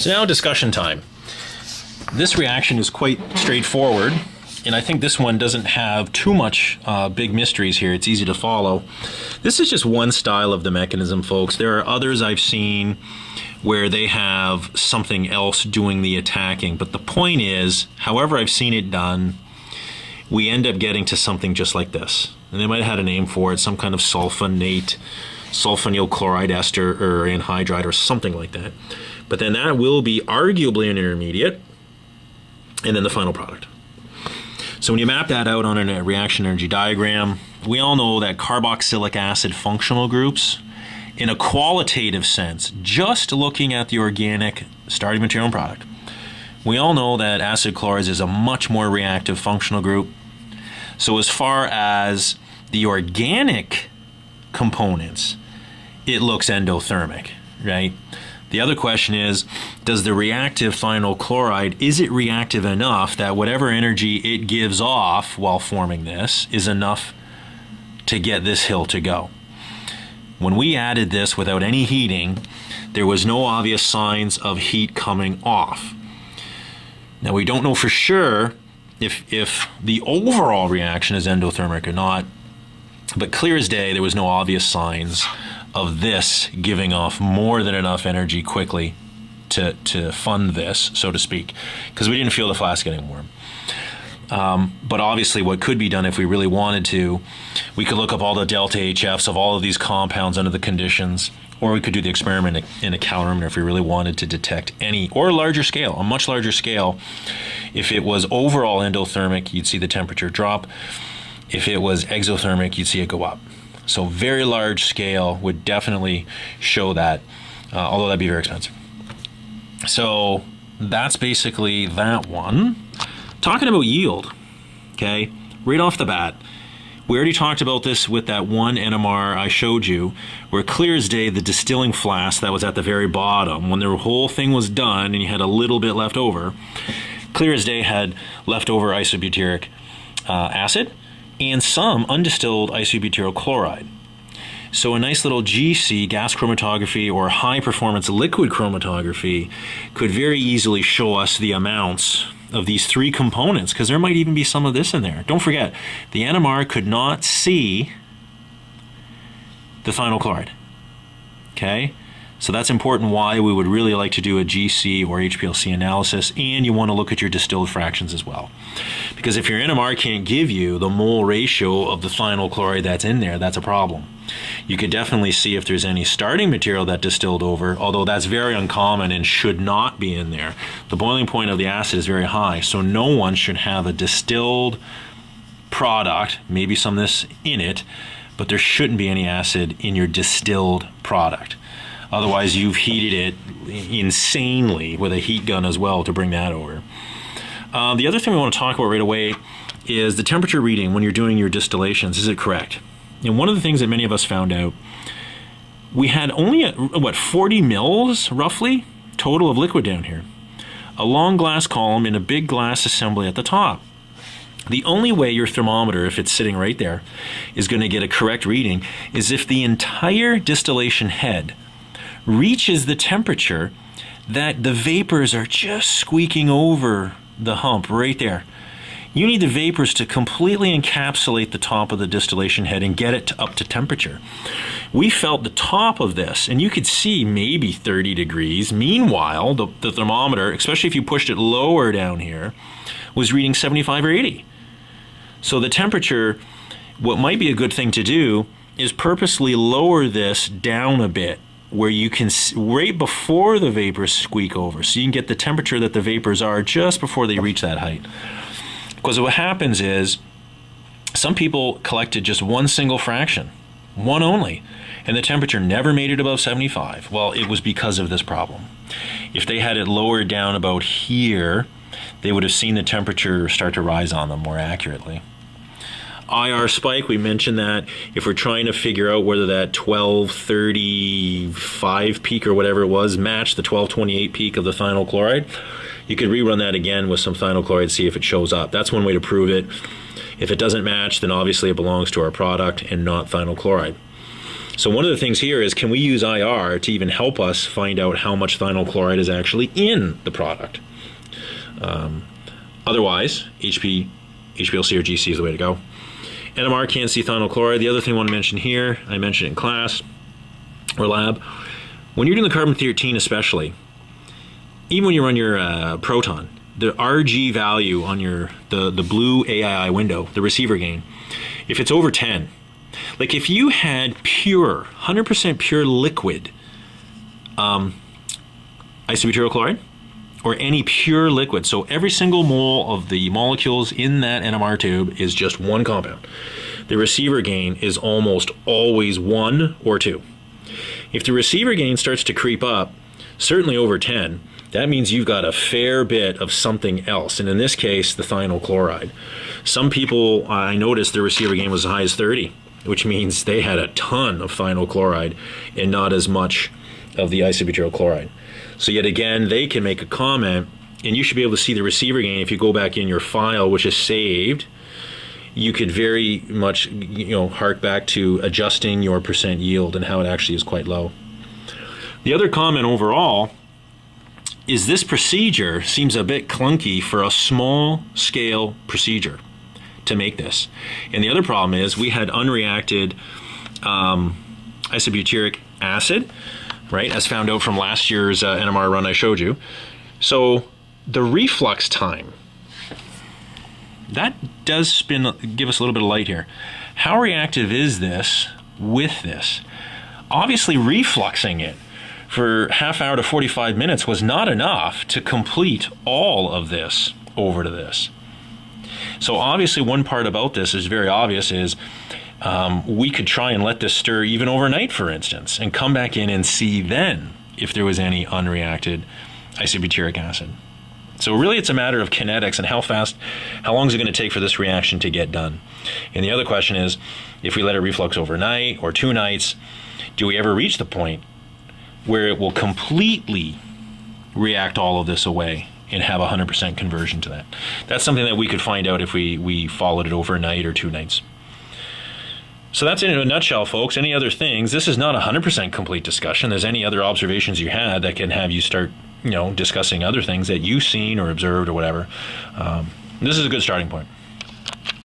So now discussion time. This reaction is quite straightforward, and I think this one doesn't have too much big mysteries here. It's easy to follow. This is just one style of the mechanism, folks. There are others I've seen where they have something else doing the attacking, but the point is, however I've seen it done, we end up getting to something just like this. And they might have had a name for it, some kind of sulfonate, sulfonyl chloride ester or anhydride or something like that. But then that will be arguably an intermediate, and then the final product. So when you map that out on a reaction energy diagram, we all know that carboxylic acid functional groups, in a qualitative sense, just looking at the organic starting material and product, we all know that acid chlorides is a much more reactive functional group. So as far as the organic components, it looks endothermic, right? The other question is, does the reactive thionyl chloride, is it reactive enough that whatever energy it gives off while forming this is enough to get this hill to go? When we added this without any heating, there was no obvious signs of heat coming off. Now we don't know for sure if the overall reaction is endothermic or not, but clear as day there was no obvious signs of this giving off more than enough energy quickly to fund this, so to speak, because we didn't feel the flask getting warm. But obviously what could be done if we really wanted to, we could look up all the delta HFs of all of these compounds under the conditions, or we could do the experiment in a calorimeter if we really wanted to detect any, or a larger scale, a much larger scale. If it was overall endothermic, you'd see the temperature drop. If it was exothermic, you'd see it go up. So very large scale would definitely show that, although that'd be very expensive. So that's basically that one. Talking about yield, okay, right off the bat, we already talked about this with that one NMR I showed you, where clear as day the distilling flask that was at the very bottom, when the whole thing was done and you had a little bit left over, clear as day had leftover isobutyric acid and some undistilled isobutyryl chloride. So a nice little GC, gas chromatography, or high performance liquid chromatography could very easily show us the amounts of these three components, because there might even be some of this in there. Don't forget, the NMR could not see the thionyl chloride, okay? So that's important why we would really like to do a GC or HPLC analysis, and you want to look at your distilled fractions as well. Because if your NMR can't give you the mole ratio of the thionyl chloride that's in there, that's a problem. You could definitely see if there's any starting material that distilled over, although that's very uncommon and should not be in there. The boiling point of the acid is very high, so no one should have a distilled product, maybe some of this in it, but there shouldn't be any acid in your distilled product. Otherwise, you've heated it insanely with a heat gun as well to bring that over. The other thing we want to talk about right away is the temperature reading when you're doing your distillations. Is it correct? And one of the things that many of us found out, we had only, 40 mils, roughly, total of liquid down here. A long glass column and a big glass assembly at the top. The only way your thermometer, if it's sitting right there, is going to get a correct reading is if the entire distillation head reaches the temperature that the vapors are just squeaking over the hump right there. You need the vapors to completely encapsulate the top of the distillation head and get it up to temperature. We felt the top of this, and you could see maybe 30 degrees. Meanwhile, the thermometer, especially if you pushed it lower down here, was reading 75 or 80. So the temperature, what might be a good thing to do is purposely lower this down a bit, where you can, right before the vapors squeak over, so you can get the temperature that the vapors are just before they reach that height. Because what happens is, some people collected just one single fraction, one only, and the temperature never made it above 75. Well, it was because of this problem. If they had it lowered down about here, they would have seen the temperature start to rise on them more accurately. IR spike, we mentioned that if we're trying to figure out whether that 1235 peak or whatever it was matched the 1228 peak of the thionyl chloride, you could rerun that again with some thionyl chloride, see if it shows up. That's one way to prove it. If it doesn't match, then obviously it belongs to our product and not thionyl chloride. So one of the things here is, can we use IR to even help us find out how much thionyl chloride is actually in the product? Otherwise, HPLC or GC is the way to go. NMR can't see thionyl chloride. The other thing I want to mention here, I mentioned it in class or lab, when you're doing the carbon-13 especially, even when you run your proton, the RG value on the blue AII window, the receiver gain, if it's over 10, like if you had pure, 100% pure liquid isobutyryl chloride, or any pure liquid, so every single mole of the molecules in that NMR tube is just one compound, the receiver gain is almost always 1 or 2. If the receiver gain starts to creep up, certainly over 10, that means you've got a fair bit of something else, and in this case, the thionyl chloride. Some people, I noticed their receiver gain was as high as 30, which means they had a ton of thionyl chloride and not as much of the isobutyryl chloride. So yet again, they can make a comment, and you should be able to see the receiver gain if you go back in your file, which is saved. You could very much, hark back to adjusting your percent yield and how it actually is quite low. The other comment overall is this procedure seems a bit clunky for a small scale procedure to make this. And the other problem is we had unreacted isobutyric acid, right, as found out from last year's NMR run I showed you. So the reflux time, that does give us a little bit of light here. How reactive is this with this? Obviously refluxing it for half hour to 45 minutes was not enough to complete all of this over to this. So obviously one part about this is very obvious is we could try and let this stir even overnight, for instance, and come back in and see then if there was any unreacted isobutyric acid. So really it's a matter of kinetics and how long is it going to take for this reaction to get done. And the other question is, if we let it reflux overnight or 2 nights, do we ever reach the point where it will completely react all of this away and have 100% conversion to that? That's something that we could find out if we followed it overnight or 2 nights. So that's it in a nutshell, folks. Any other things? This is not a 100% complete discussion. There's any other observations you had that can have you start, discussing other things that you've seen or observed or whatever. This is a good starting point.